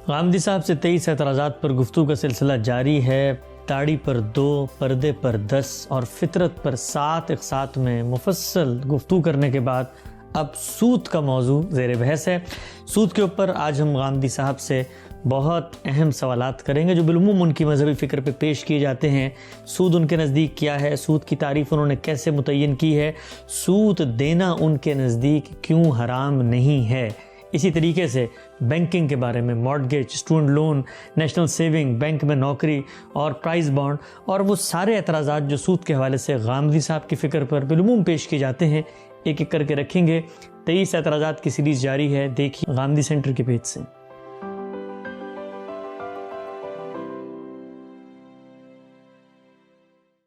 غامدی صاحب سے 23 اعتراضات پر گفتگو کا سلسلہ جاری ہے۔ داڑھی پر 2، پردے پر 10 اور فطرت پر 7 اقساط میں مفصل گفتگو کرنے کے بعد اب سود کا موضوع زیر بحث ہے۔ سود کے اوپر آج ہم غامدی صاحب سے بہت اہم سوالات کریں گے جو بالعموم ان کی مذہبی فکر پہ پیش کیے جاتے ہیں۔ سود ان کے نزدیک کیا ہے؟ سود کی تعریف انہوں نے کیسے متعین کی ہے؟ سود دینا ان کے نزدیک کیوں حرام نہیں ہے؟ اسی طریقے سے بینکنگ کے بارے میں، mortgage, student loan, national saving, bank میں نوکری اور پرائز بانڈ اور وہ سارے اعتراضات جو سود کے حوالے سے غامدی صاحب کی فکر پر بالعموم پیش کیے جاتے ہیں، ایک ایک کر کے رکھیں گے۔ 23 اعتراضات کی سیریز جاری ہے، دیکھیے غامدی سینٹر کے پیج سے۔